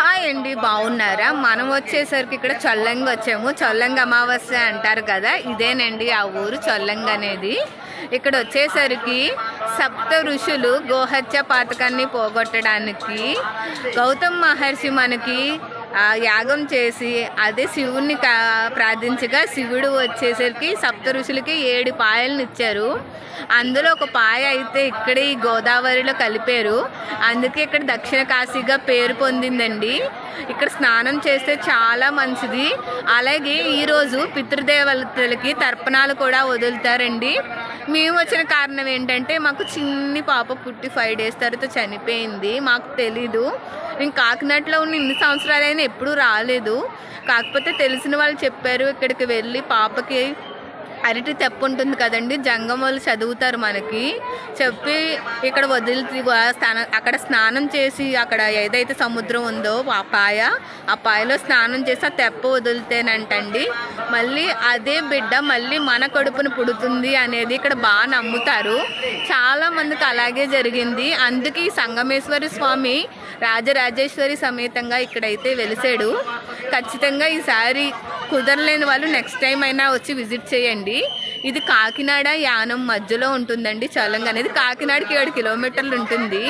Hi అండి, బాగున్నారా? మనం వచ్చేసరికి ఇక్కడ చొల్లంగి వచ్చాము. చొల్లంగి అమావాస్య అంటారు కదా, ఇదేనండి ఆ ఊరు చొల్లంగి అనేది. ఇక్కడ వచ్చేసరికి సప్త ఋషులు గోహత్య పాతకాన్ని పోగొట్టడానికి గౌతమ్ మహర్షి మనకి యాగం చేసి అదే శివుణ్ణి ప్రార్థించగా శివుడు వచ్చేసరికి సప్త ఋషులకి 7 పాయలను ఇచ్చారు. అందులో ఒక పాయ అయితే ఇక్కడ ఈ గోదావరిలో కలిపారు. అందుకే ఇక్కడ దక్షిణ కాశీగా పేరు పొందిందండి. ఇక్కడ స్నానం చేస్తే చాలా మంచిది. అలాగే ఈరోజు పితృదేవతలకి తర్పణాలు కూడా వదులుతారండి. మేము వచ్చిన కారణం ఏంటంటే మాకు చిన్ని పాప పుట్టి 5 days తర్వాత చనిపోయింది. మాకు తెలీదు. నేను కాకినాడలో ఉన్న ఇన్ని సంవత్సరాలైనా ఎప్పుడూ రాలేదు. కాకపోతే తెలిసిన వాళ్ళు చెప్పారు, ఇక్కడికి వెళ్ళి పాపకి అరటి తెప్ప ఉంటుంది కదండి, జంగమోళ్ళు చదువుతారు మనకి చెప్పి ఇక్కడ వదిలి అక్కడ స్నానం చేసి అక్కడ ఏదైతే సముద్రం ఉందో ఆ పాయలో స్నానం చేసి ఆ తెప్ప వదిలితేనంటండి మళ్ళీ అదే బిడ్డ మళ్ళీ మన కడుపును పుడుతుంది అనేది ఇక్కడ బాగా నమ్ముతారు. చాలా మందికి అలాగే జరిగింది. అందుకే ఈ సంగమేశ్వరి స్వామి రాజరాజేశ్వరి సమేతంగా ఇక్కడైతే వెలిసాడు. ఖచ్చితంగా ఈసారి కుదరలేని వాళ్ళు నెక్స్ట్ టైం అయినా వచ్చి విజిట్ చేయండి. ఇది కాకినాడ యానం మధ్యలో ఉంటుందండి. చొల్లంగి అనేది కాకినాడకి 7 kilometers ఉంటుంది.